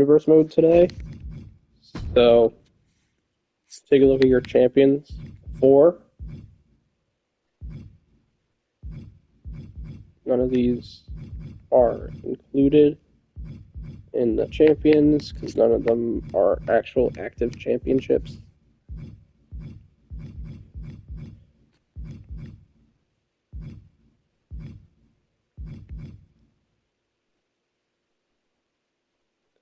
Universe mode today. So, take a look at your champions. 4. None of these are included in the champions because none of them are actual active championships.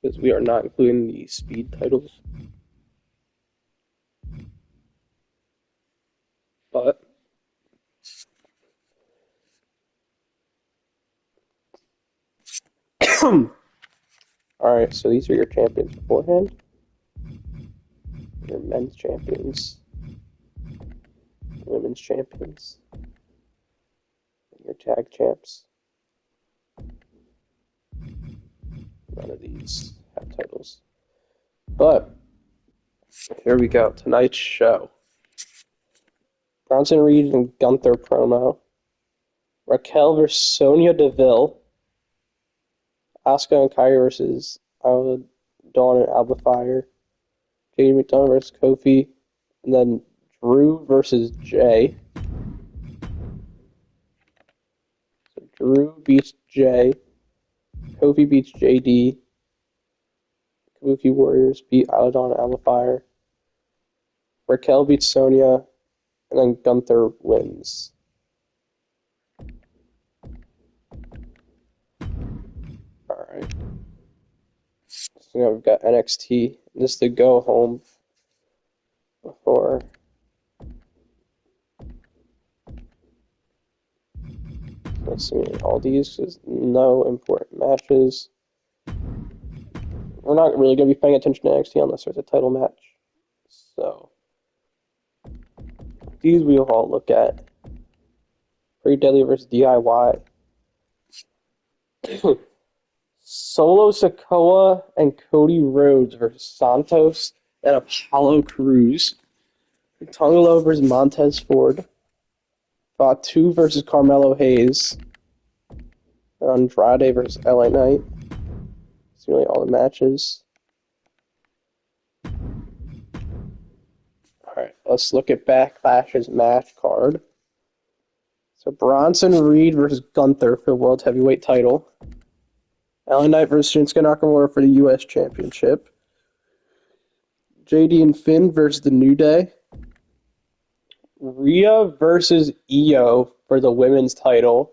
Because we are not including the speed titles. But alright, so these are your champions beforehand. Your men's champions, women's champions, your tag champs. None of these have titles. But here we go. Tonight's show. Bronson Reed and Gunther promo. Raquel versus Sonya Deville. Asuka and Kairi versus Dawn and Alba Fire. JD McDonough versus Kofi. And then Drew versus Jay. So Drew beats Jay. Kofi beats JD. Kabuki Warriors beat Dawn and Alba Fire. Raquel beats Sonya. And then Gunther wins. Alright. So now we've got NXT. This is the go home before. Let's see, all these, there's no important matches. We're not really going to be paying attention to NXT unless there's a title match. So, these we'll all look at. Pretty Deadly versus DIY. Solo Sikoa and Cody Rhodes versus Santos and Apollo Crews. Tongalo versus Montez Ford. Fatu versus Carmelo Hayes. Andrade versus LA Knight. That's really all the matches. Alright, let's look at Backlash's match card. So Bronson Reed versus Gunther for the World Heavyweight title. LA Knight versus Shinsuke Nakamura for the U.S. Championship. JD and Finn versus the New Day. Rhea versus Io for the women's title.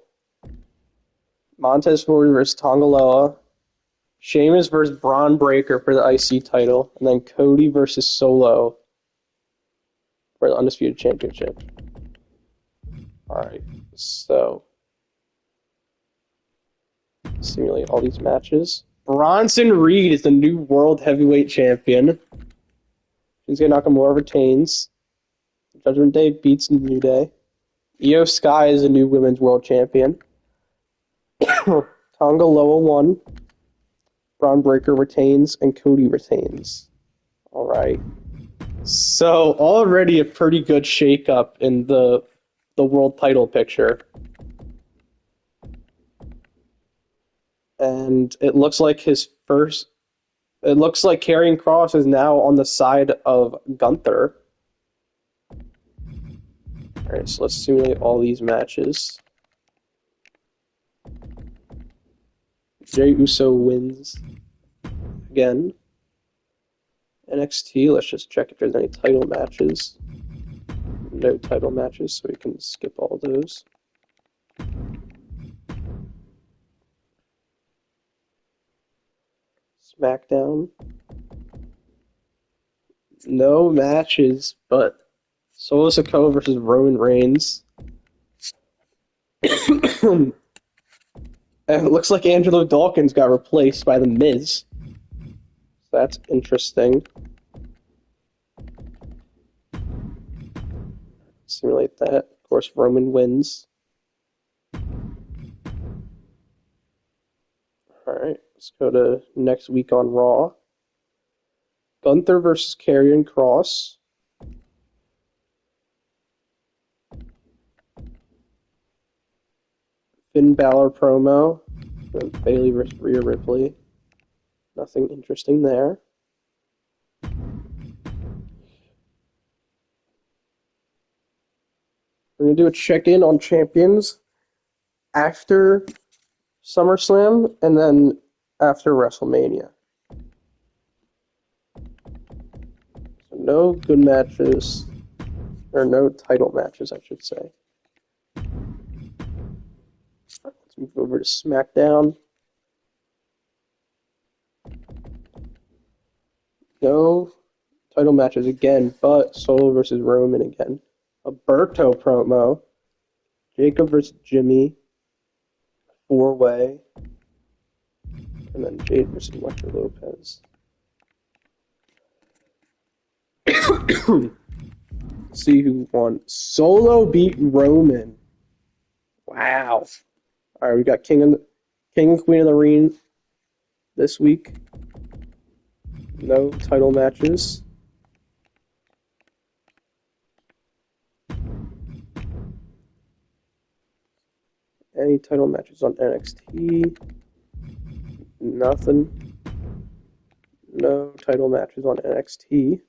Montez Ford versus Tongaloa. Sheamus versus Braun Breaker for the IC title. And then Cody versus Solo for the Undisputed Championship. Alright, so simulate all these matches. Bronson Reed is the new World Heavyweight Champion. Shinsuke Nakamura retains. Judgment Day beats New Day. Io Sky is the new Women's World Champion. Tonga Loa won. Braun Breaker retains, and Cody retains. Alright. So, already a pretty good shakeup in the world title picture. And it looks like Karrion Kross is now on the side of Gunther. Alright, so let's simulate all these matches. Jey Uso wins again. NXT, let's just check if there's any title matches. No title matches, so we can skip all those. SmackDown. No matches, but Solo Sikoa versus Roman Reigns. And it looks like Angelo Dawkins got replaced by The Miz. So that's interesting. Simulate that. Of course, Roman wins. Alright, let's go to next week on Raw. Gunther versus Karrion Kross. Finn Balor promo. Bayley versus Rhea Ripley. Nothing interesting there. We're going to do a check-in on champions after SummerSlam and then after WrestleMania. So no good matches, or no title matches, I should say. Let's move over to SmackDown. No title matches again, but Solo versus Roman again. Alberto promo. Jacob versus Jimmy. 4-way. And then Jade versus Electra Lopez. See who won. Solo beat Roman. Wow. All right, we got King and Queen of the Ring this week. No title matches. Any title matches on NXT? Nothing. No title matches on NXT.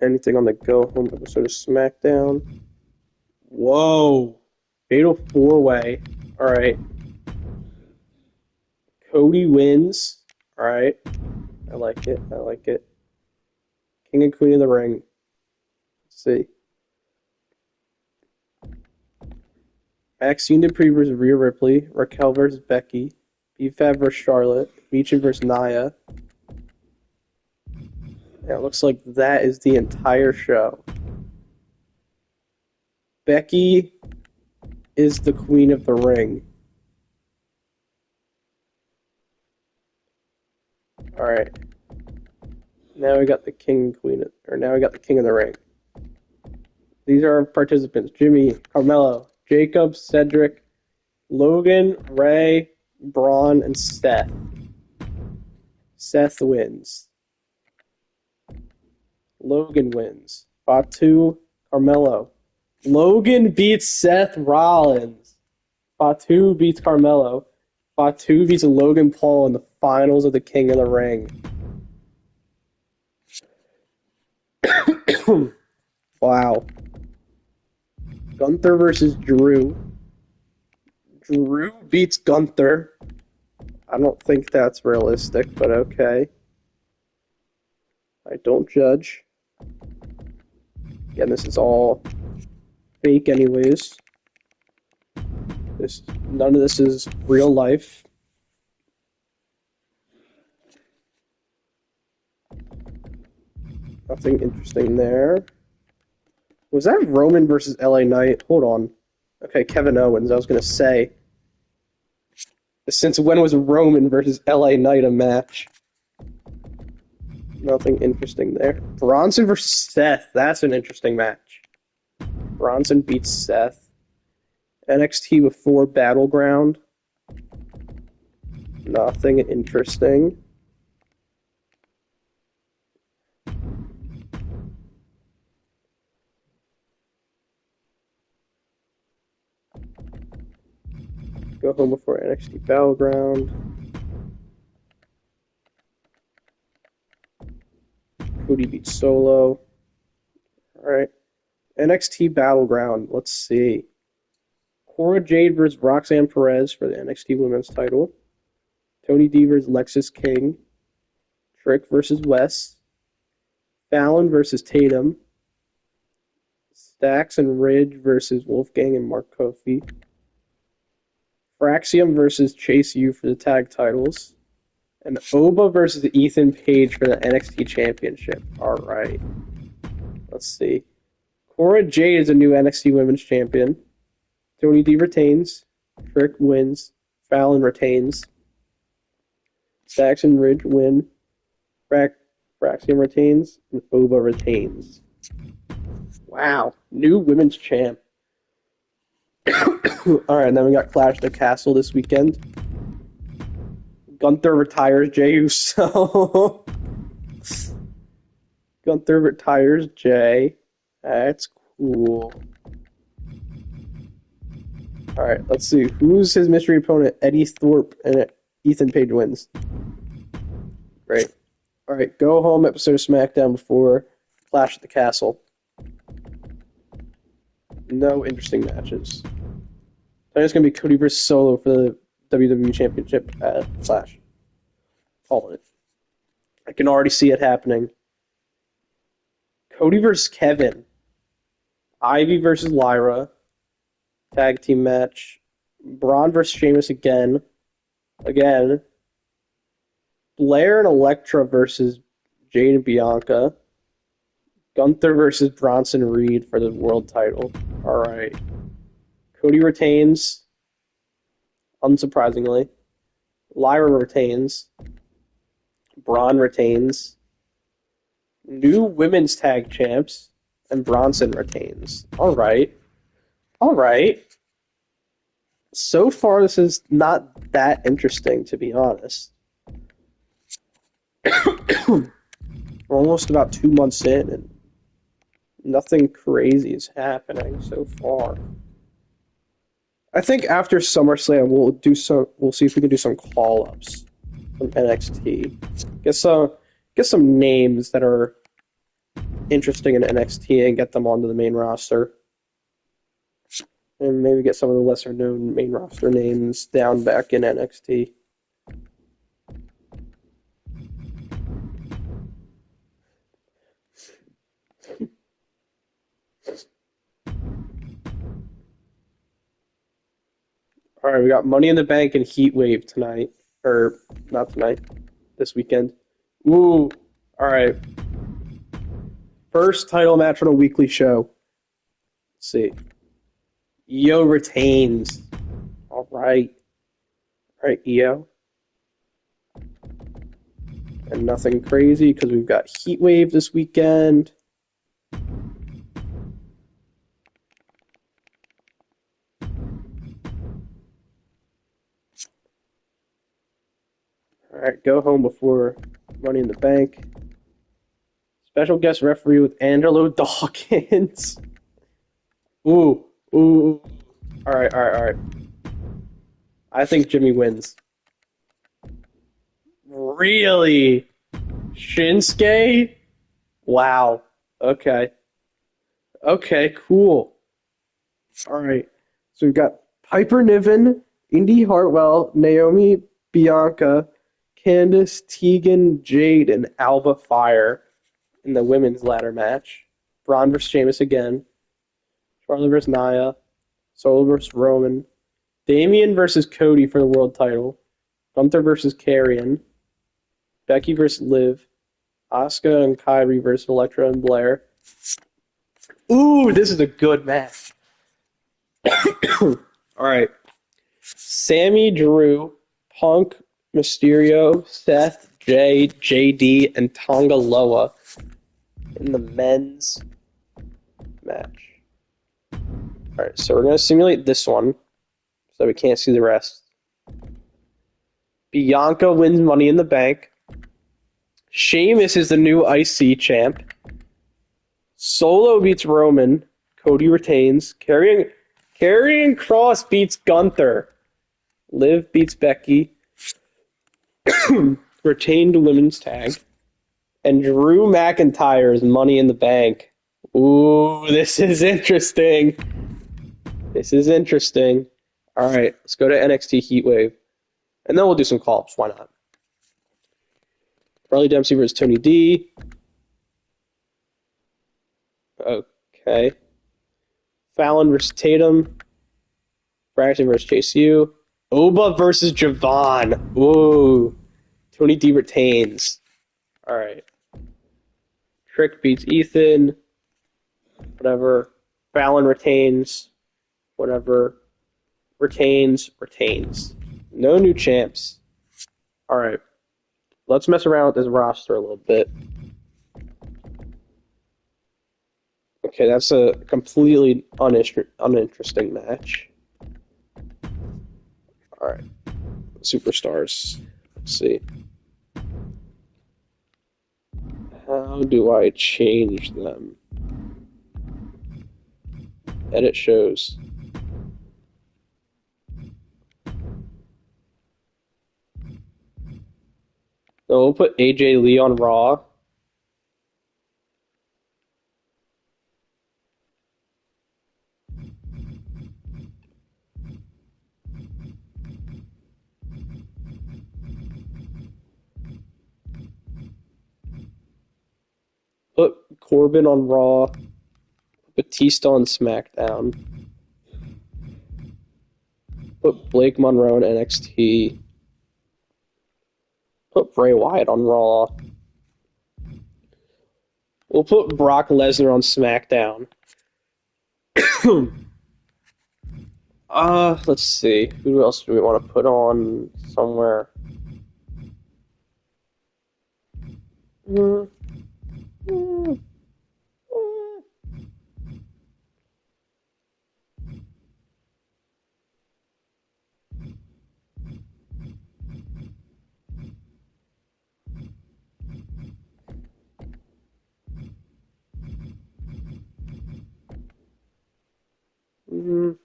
Anything on the Go Home episode of SmackDown? Whoa. Fatal 4-way. All right. Cody wins. All right. I like it. I like it. King and Queen of the Ring. Let's see. Maxine Dupree versus Rhea Ripley. Raquel versus Becky. B-Fab versus Charlotte. Michin versus Nia. Yeah, it looks like that is the entire show. Becky is the Queen of the Ring. All right. Now we got the King and Queen, or now we got the King of the Ring. These are our participants: Jimmy, Carmelo, Jacob, Cedric, Logan, Ray, Braun, and Seth. Seth wins. Logan wins. Fatu, Carmelo. Logan beats Seth Rollins. Fatu beats Carmelo. Fatu beats Logan Paul in the finals of the King of the Ring. Wow. Gunther versus Drew. Drew beats Gunther. I don't think that's realistic, but okay. I don't judge. Again, this is all fake anyways. None of this is real life. Nothing interesting there. Was that Roman versus LA Knight? Hold on. Okay, Kevin Owens. I was going to say. Since when was Roman versus LA Knight a match? Nothing interesting there. Bronson versus Seth. That's an interesting match. Bronson beats Seth. NXT with 4 Battleground. Nothing interesting. Go home before NXT Battleground. Cody beats Solo. Alright. NXT Battleground. Let's see. Cora Jade versus Roxanne Perez for the NXT Women's title. Tony D versus Lexis King. Trick versus Wes. Fallon versus Tatum. Stax and Ridge versus Wolfgang and Mark Kofi. Fraxium versus Chase U for the tag titles. And Oba versus Ethan Page for the NXT Championship. Alright. Let's see. Cora Jade is a new NXT Women's Champion. Tony D retains. Trick wins. Fallon retains. Stax and Ridge win. Fraxium retains. And Oba retains. Wow. New Women's Champ. Alright, then we got Clash of the Castle this weekend. Gunther retires Jey Uso. Gunther retires Jey. That's cool. All right, let's see. Who's his mystery opponent? Eddie Thorpe and Ethan Page wins. Great. All right, go home episode of SmackDown before Clash at the Castle. No interesting matches. I think it's going to be Cody versus Solo for the WWE Championship at Clash. Call it. I can already see it happening. Cody versus Kevin. Ivy versus Lyra. Tag team match. Braun versus Sheamus again. Again. Blair and Elektra versus Jade and Bianca. Gunther versus Bronson Reed for the world title. All right. Cody retains, unsurprisingly. Lyra retains. Braun retains. New women's tag champs. And Bronson retains. All right. All right. So far, this is not that interesting, to be honest. We're almost about 2 months in, and nothing crazy is happening so far. I think after SummerSlam we'll see if we can do some call-ups from NXT. Get some names that are interesting in NXT and get them onto the main roster. And maybe get some of the lesser known main roster names down back in NXT. All right, we got Money in the Bank and Heat Wave tonight. Or, not tonight. This weekend. Ooh. All right. First title match on a weekly show. Let's see. Io retains. All right. All right, Io. And nothing crazy because we've got Heat Wave this weekend. All right, go home before Money in the Bank. Special guest referee with Angelo Dawkins. Ooh. All right. I think Jimmy wins. Really? Shinsuke? Wow. Okay, cool. All right. So we've got Piper Niven, Indy Hartwell, Naomi, Bianca, Candice, Tegan, Jade, and Alba Fire in the women's ladder match. Braun versus Sheamus again. Charlotte versus Nia. Solo versus Roman. Damian versus Cody for the world title. Gunther versus Karrion. Becky versus Liv. Asuka and Kyrie versus Elektra and Blair. Ooh, this is a good match. All right. Sammy, Drew, Punk, Mysterio, Seth, Jay, JD, and Tonga Loa in the men's match. All right, so we're going to simulate this one so we can't see the rest. Bianca wins Money in the Bank. Sheamus is the new IC champ. Solo beats Roman. Cody retains. Karrion Kross beats Gunther. Liv beats Becky. Retained women's tag. And Drew McIntyre's Money in the Bank. Ooh, this is interesting. All right, let's go to NXT Heatwave. And then we'll do some call-ups. Why not? Harley Dempsey versus Tony D. Okay. Fallon versus Tatum. Braxton versus Chase U. Oba versus Javon. Ooh. Tony D retains. All right. Trick beats Ethan. Whatever. Fallon retains. Whatever. Retains. No new champs. All right. Let's mess around with this roster a little bit. Okay, that's a completely uninteresting match. All right. Superstars. Let's see. How do I change them? Edit shows. So we'll put AJ Lee on Raw. Put Corbin on Raw. Batista on SmackDown. Put Blake Monroe on NXT. Put Bray Wyatt on Raw. We'll put Brock Lesnar on SmackDown. Let's see. Who else do we want to put on somewhere? Mm, mm, mm.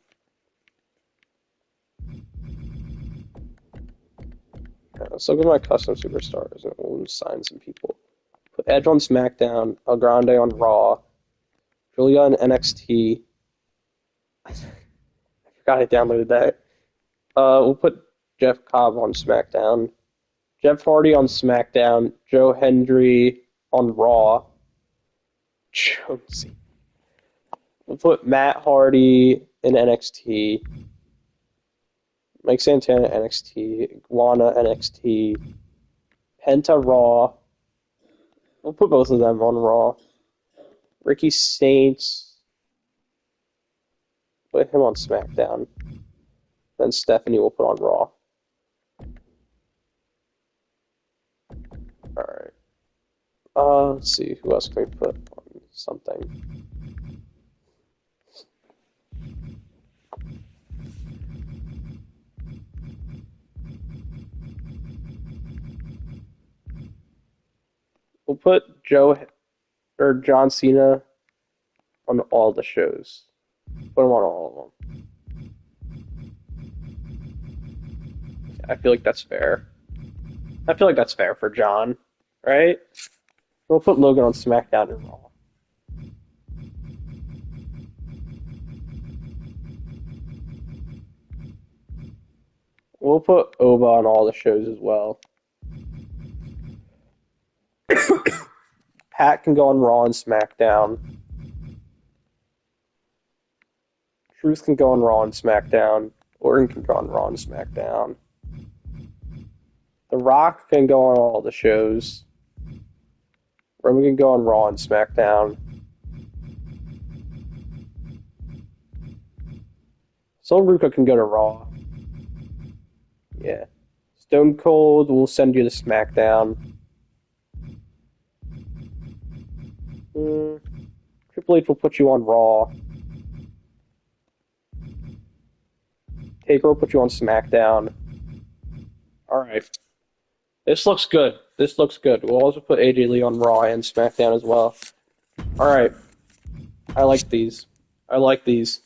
Yeah, let's look at my custom superstars and we'll sign some people. Put Edge on SmackDown, El Grande on Raw, Julia on NXT. I forgot I downloaded that. We'll put Jeff Cobb on SmackDown, Jeff Hardy on SmackDown, Joe Hendry on Raw, Jonesy. We'll put Matt Hardy in NXT, Mike Santana NXT, Iguana NXT, Penta Raw. We'll put both of them on Raw. Ricky Saints, put him on SmackDown. Then Stephanie will put on Raw. Alright. Let's see, who else can we put on something? We'll put John Cena on all the shows. Put him on all of them. I feel like that's fair. I feel like that's fair for John, right? We'll put Logan on SmackDown and Raw. We'll put Oba on all the shows as well. Pat can go on Raw and SmackDown. Truth can go on Raw and SmackDown. Orton can go on Raw and SmackDown. The Rock can go on all the shows. Roman can go on Raw and SmackDown. Sol Ruka can go to Raw. Yeah. Stone Cold will send you to SmackDown. Triple H will put you on Raw. Taker will put you on SmackDown. Alright. This looks good. This looks good. We'll also put AJ Lee on Raw and SmackDown as well. Alright. I like these. I like these.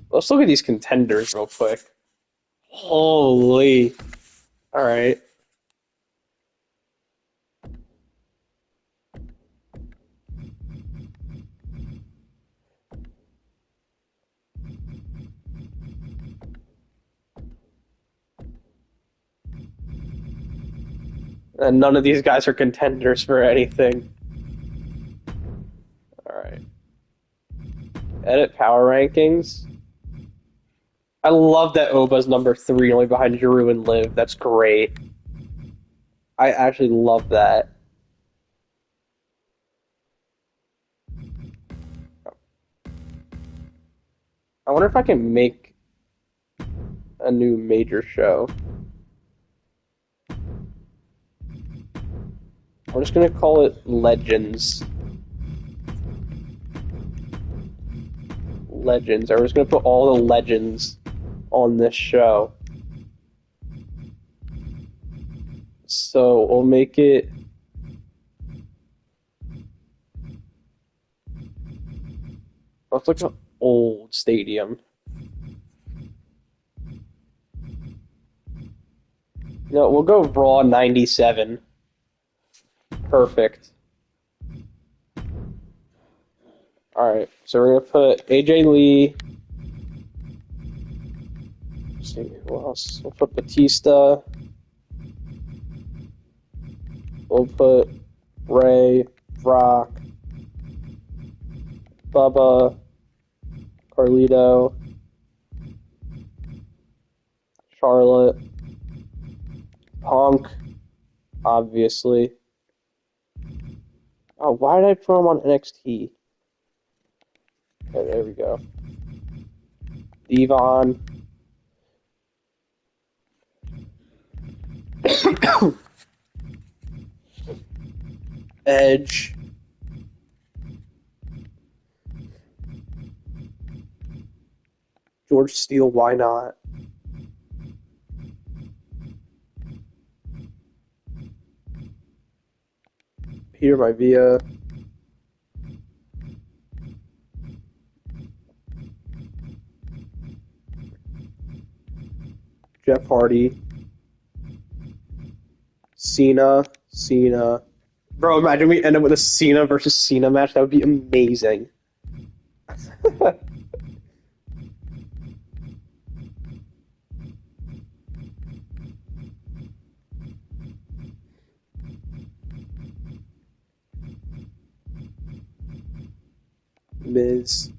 Let's look at these contenders real quick. Holy. Alright. And none of these guys are contenders for anything. Alright. Edit power rankings. I love that Oba's number 3, only behind Drew and Liv. That's great. I actually love that. I wonder if I can make a new major show. We're just gonna call it Legends. Legends. Or we're just gonna put all the legends on this show. So we'll make it. Let's look at an old stadium. No, we'll go Raw 97. Perfect. Alright, so we're gonna put AJ Lee. Let's see who else. We'll put Batista. We'll put Ray, Rock, Bubba, Carlito, Charlotte, Punk, obviously. Oh, why did I put him on NXT? Okay, there we go. Devon. Edge. George Steele, why not? Peter Maivia. Jeff Hardy. Cena. Bro, imagine we end up with a Cena versus Cena match. That would be amazing. Miz.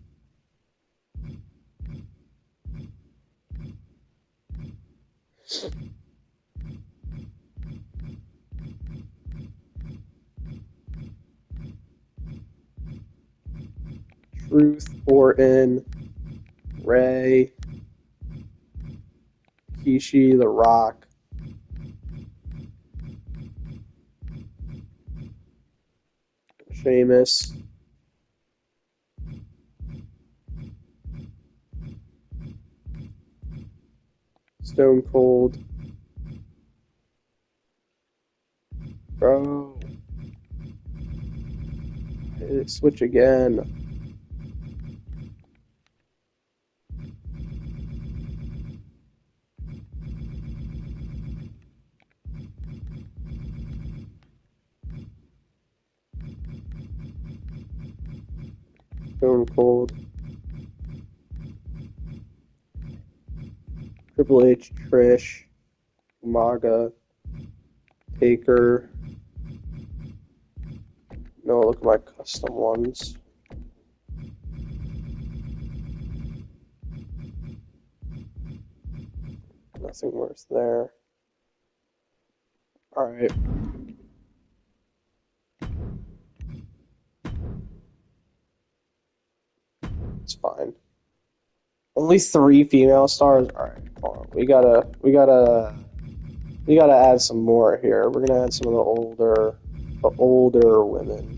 Truth, Orton, Ray, Kishi, The Rock, Sheamus, Stone Cold. Bro. Did it switch again? Stone Cold. Triple H, Trish, Umaga, Taker. No, look at my custom ones. Nothing worth there. Alright. It's fine. Only 3 female stars? Alright, hold on. We gotta add some more here. We're gonna add some of the older women.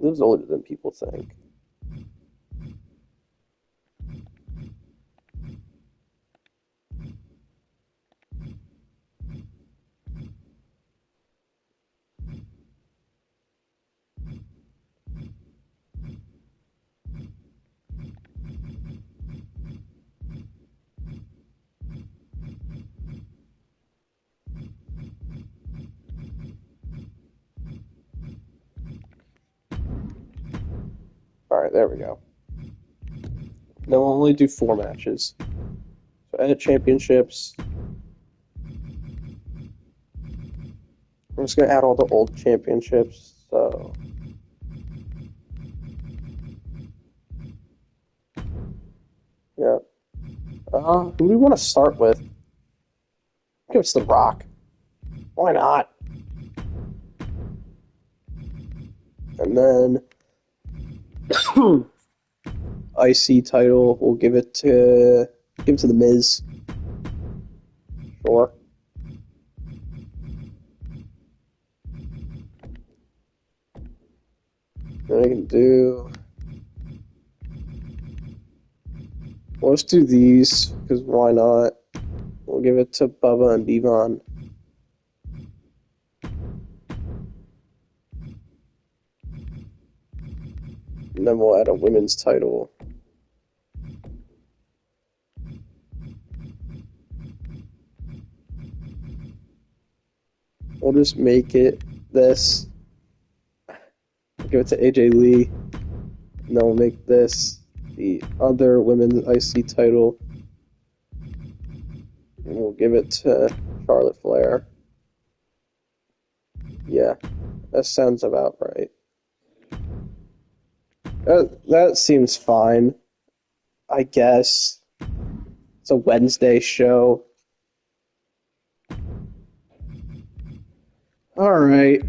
Lives older than people think. Alright, there we go. No, we'll only do 4 matches. So edit championships. I'm just gonna add all the old championships. So yeah. Who do we want to start with? Give us The Rock. Why not? And then IC title, we'll give it to The Miz. Sure. Then I can do. Well, let's do these because why not? We'll give it to Bubba and Devon. And then we'll add a women's title. We'll just make it this. Give it to AJ Lee. And then we'll make this the other women's IC title. And we'll give it to Charlotte Flair. Yeah, that sounds about right. That seems fine. I guess. It's a Wednesday show. Alright.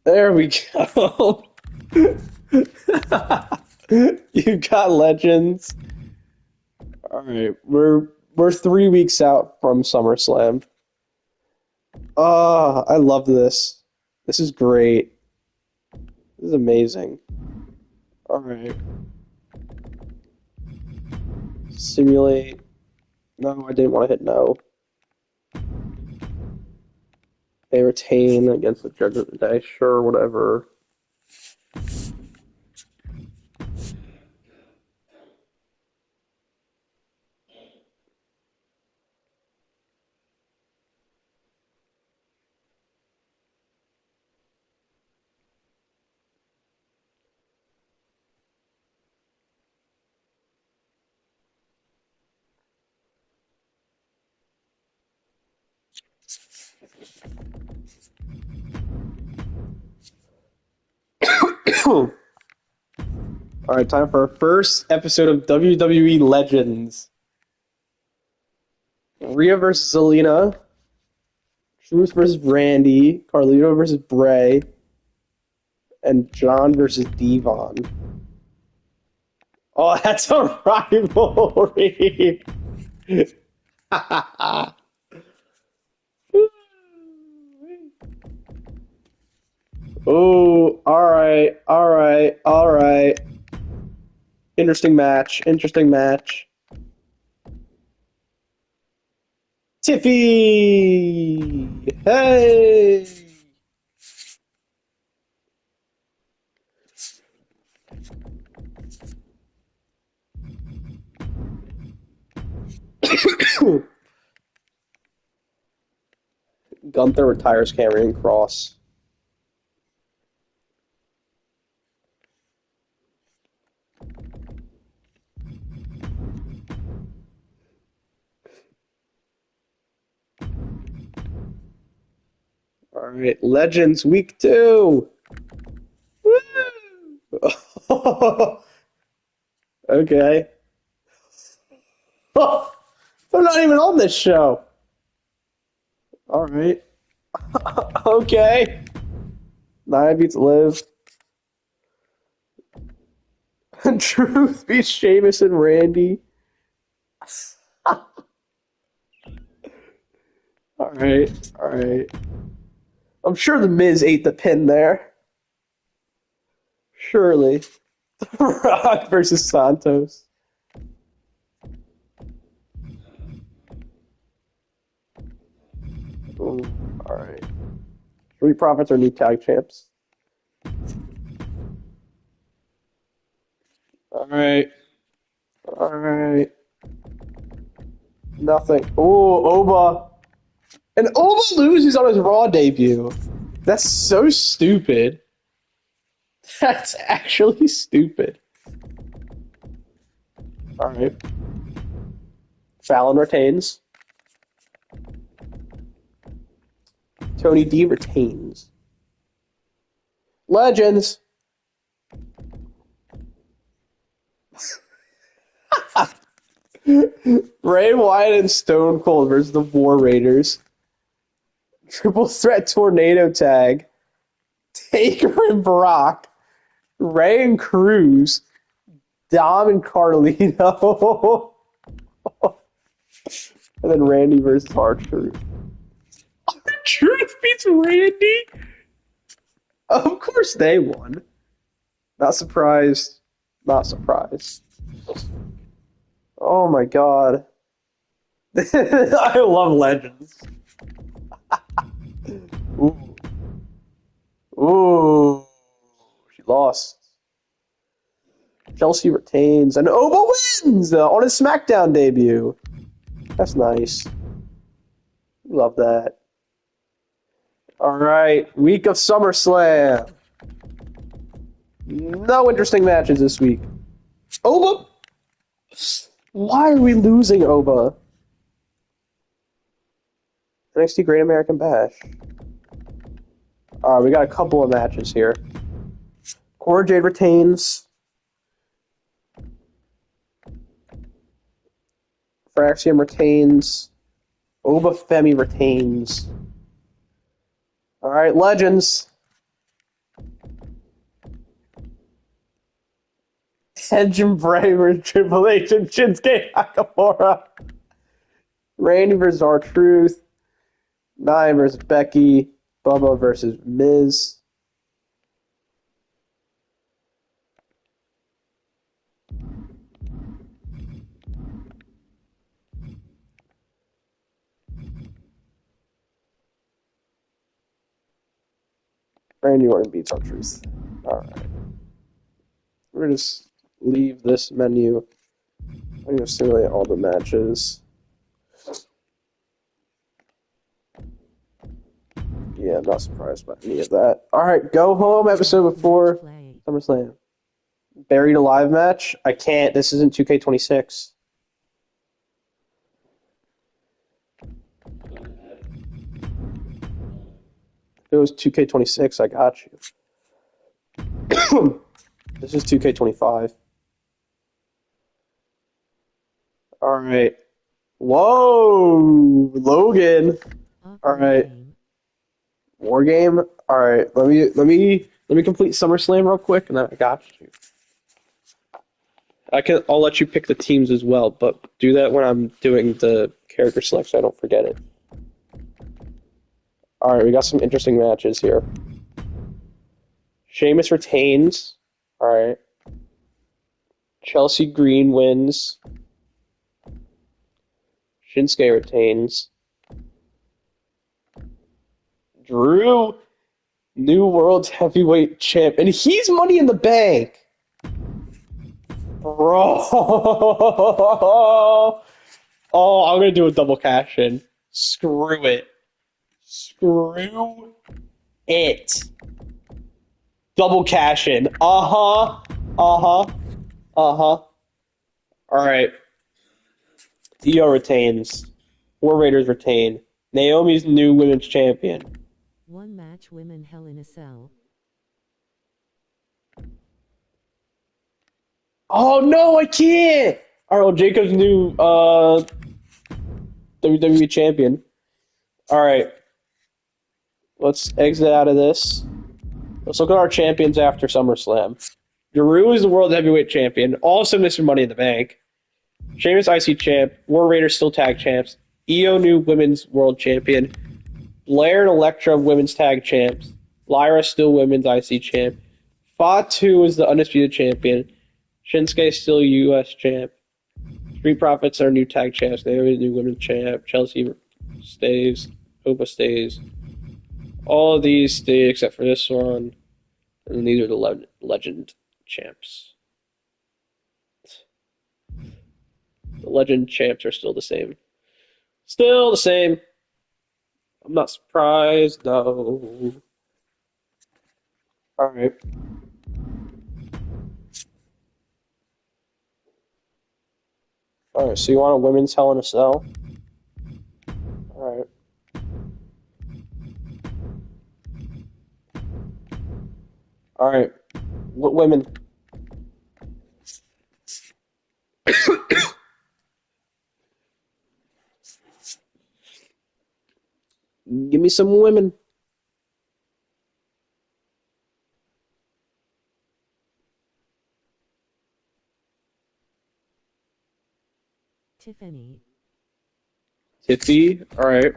There we go. You got Legends. Alright, we're 3 weeks out from SummerSlam. I love this. This is great. This is amazing. Alright. Simulate. No, I didn't want to hit no. They retain against the Judge of the Day. Sure, whatever. Alright, time for our first episode of WWE Legends. Rhea versus Zelina. Truth versus Randy. Carlito versus Bray. And John versus Devon. Oh, that's a rivalry! Oh, alright. Interesting match. Tiffy! Hey! Gunther retires Cameron Cross. Alright, Legends Week 2! Woo! Okay. Oh, they're not even on this show. Alright. Okay. Nia beats Liv. Truth beats Sheamus and Randy. Alright. I'm sure the Miz ate the pin there. Surely. Rock versus Santos. Alright. Street Profits are new tag champs. Alright. Nothing. Oh, Oba. And Oba loses on his Raw debut. That's so stupid. That's actually stupid. All right. Fallon retains. Tony D retains. Legends. Ray Wyatt and Stone Cold versus the War Raiders. Triple threat tornado tag. Taker and Brock. Ray and Cruz. Dom and Carlito. And then Randy versus R-Truth. Truth beats Randy? Of course they won. Not surprised. Not surprised. Oh my god. I love Legends. Ooh. Ooh. She lost. Chelsea retains. And Oba wins on his SmackDown debut. That's nice. Love that. All right. Week of SummerSlam. No interesting matches this week. Oba? Why are we losing Oba? NXT Great American Bash. All right, we got a couple of matches here. Cora Jade retains. Fraxium retains. Oba Femi retains. All right, Legends. Edge and Bray versus Triple H and Shinsuke Nakamura. Randy versus R-Truth. Nia versus Becky. Bubba versus Miz. Randy Orton beats R-Truth. Alright. We're going to just leave this menu. I'm going to simulate all the matches. Yeah, I'm not surprised by any of that. Alright, go home episode before SummerSlam. Buried Alive match? I can't. This isn't 2K26. If it was 2K26, I got you. This is 2K25. Alright. Whoa! Logan! Alright. War game? Alright, let me complete SummerSlam real quick and then I got you. I'll let you pick the teams as well, but do that when I'm doing the character select so I don't forget it. Alright, we got some interesting matches here. Sheamus retains. Alright. Chelsea Green wins. Shinsuke retains. Drew, new world heavyweight champ, and he's Money in the Bank. Bro. Oh, I'm gonna do a double cash in. Screw it. Screw it. Double cash in. Uh-huh. Uh-huh. Uh-huh. Alright. Io retains. War Raiders retain. Naomi's new women's champion. One match women Hell in a Cell. Oh no, I can't! Alright, well, Jacob's new WWE champion. Alright. Let's exit out of this. Let's look at our champions after SummerSlam. Drew is the World Heavyweight Champion. Also Mr. Money in the Bank. Sheamus IC Champ. War Raiders still tag champs. Io new Women's World Champion. Blair and Elektra Women's Tag Champs. Lyra still Women's IC Champ. Fatu is the Undisputed Champion. Shinsuke still US Champ. Street Profits are new tag champs. They are the new Women's Champ. Chelsea stays. Opa stays. All of these stay except for this one. And then these are the legend champs. The legend champs are still the same. Still the same. I'm not surprised, though. Alright. Alright, so you want a women's Hell in a Cell? Alright. Alright. What women? Give me some women. Tiffany. Tiffy? Alright.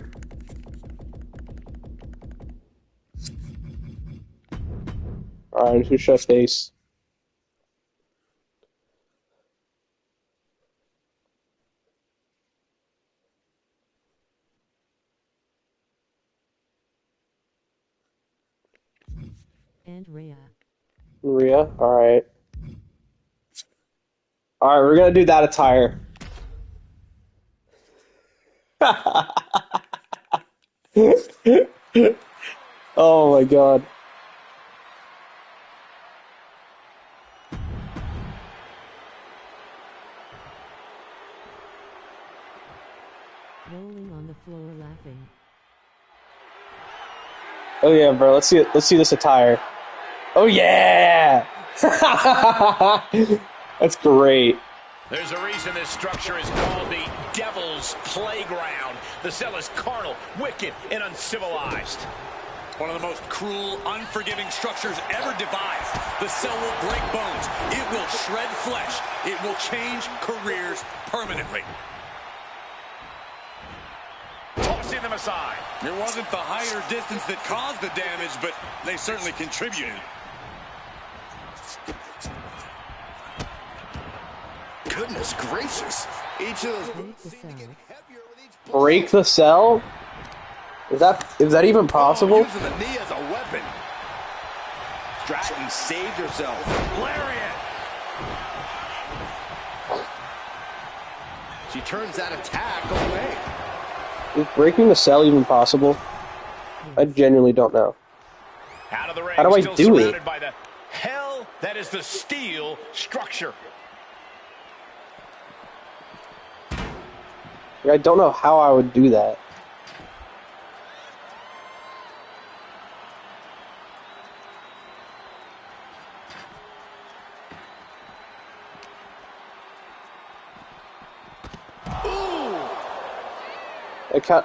Alright, who's show face? And Rhea. Maria? Alright. Alright, we're gonna do that attire. Oh my god. Rolling on the floor laughing. Oh yeah, bro. Let's see it. Let's see this attire. Oh yeah! That's great. There's a reason this structure is called the Devil's Playground. The cell is carnal, wicked, and uncivilized. One of the most cruel, unforgiving structures ever devised. The cell will break bones. It will shred flesh. It will change careers permanently. Tossing them aside. It wasn't the height or distance that caused the damage, but they certainly contributed. Goodness gracious. Each of those Break the cell. Break the cell? Is that even possible? Using the knee as a weapon. Stratton saved herself. Lariat. She turns that attack away. Is breaking the cell even possible? I genuinely don't know. Out of the ring, How do I still do it? surrounded by the hell that is the steel structure. I don't know how I would do that.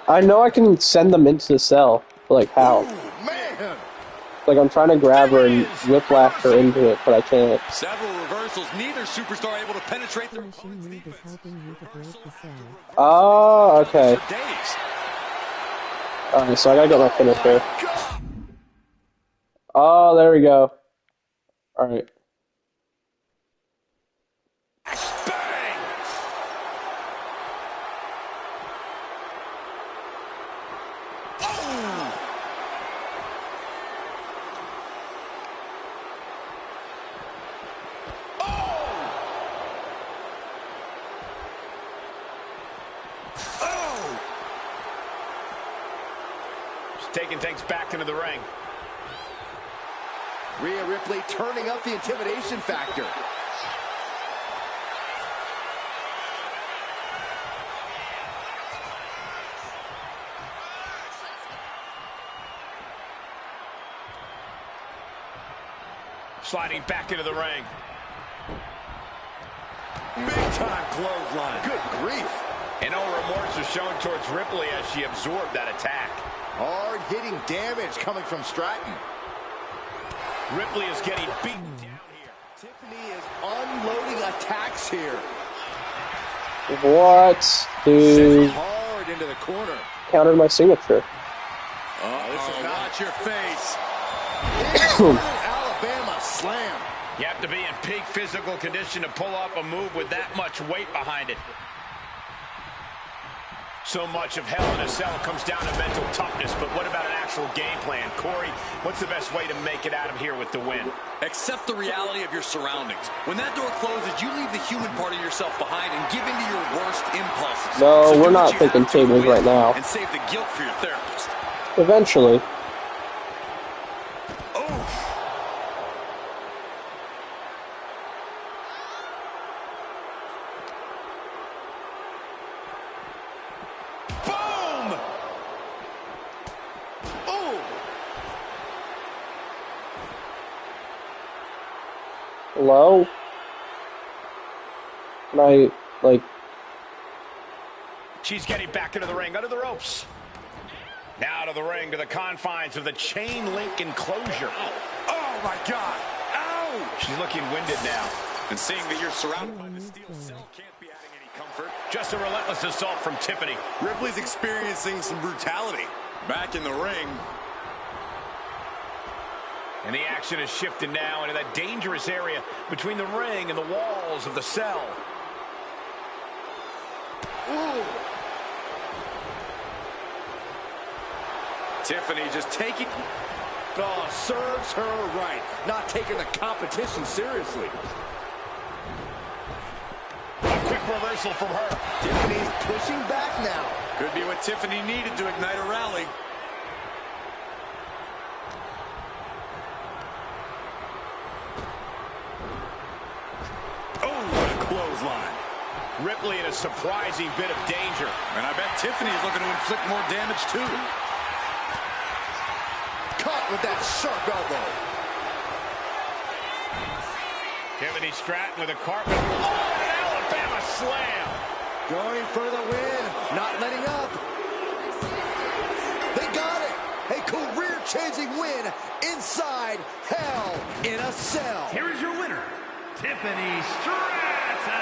I know I can send them into the cell, but like how? Ooh, man. Like I'm trying to grab her and whiplash her into it, but I can't. Several reversals, neither superstar able to penetrate the Finishing move is helping you to break the cell. Oh, okay. for days. Alright, so I gotta get my finisher. Oh, there we go. Alright. Bang! Oh! Oh! She's taking things back into the ring. Rhea Ripley turning up the intimidation factor. Sliding back into the ring. Big time clothesline. Good grief. And no remorse was shown towards Ripley as she absorbed that attack. Hard hitting damage coming from Stratton. Ripley is getting beaten down here. Tiffany is unloading attacks here. What? Dude. Hard into the corner. Countered my signature. This is not watch your face. Alabama slam. You have to be in peak physical condition to pull off a move with that much weight behind it. So much of Hell in a Cell comes down to mental toughness, but what about an actual game plan? Corey, what's the best way to make it out of here with the win? Accept the reality of your surroundings. When that door closes, you leave the human part of yourself behind and give in to your worst impulses. No, So we're do not what you thinking have to tables win right now. and save the guilt for your therapist. Eventually. Hello? Can I, like... She's getting back into the ring, under the ropes. Now to the ring, to the confines of the chain link enclosure. Oh, my God. Ow! She's looking winded now. And seeing that you're surrounded by the steel cell can't be adding any comfort. Just a relentless assault from Tiffany. Ripley's experiencing some brutality. Back in the ring. And the action has shifted now into that dangerous area between the ring and the walls of the cell. Ooh. Tiffany just taking... Oh, serves her right. Not taking the competition seriously. A quick reversal from her. Tiffany's pushing back now. Could be what Tiffany needed to ignite a rally. Oh, what a clothesline. Ripley in a surprising bit of danger. And I bet Tiffany's looking to inflict more damage, too. Caught with that sharp elbow. Tiffany Stratton with a carpet. Oh, an Alabama slam. Going for the win. Not letting up. They got it. A career-changing win inside Hell in a Cell. Here is your winner, Tiffany Stratton.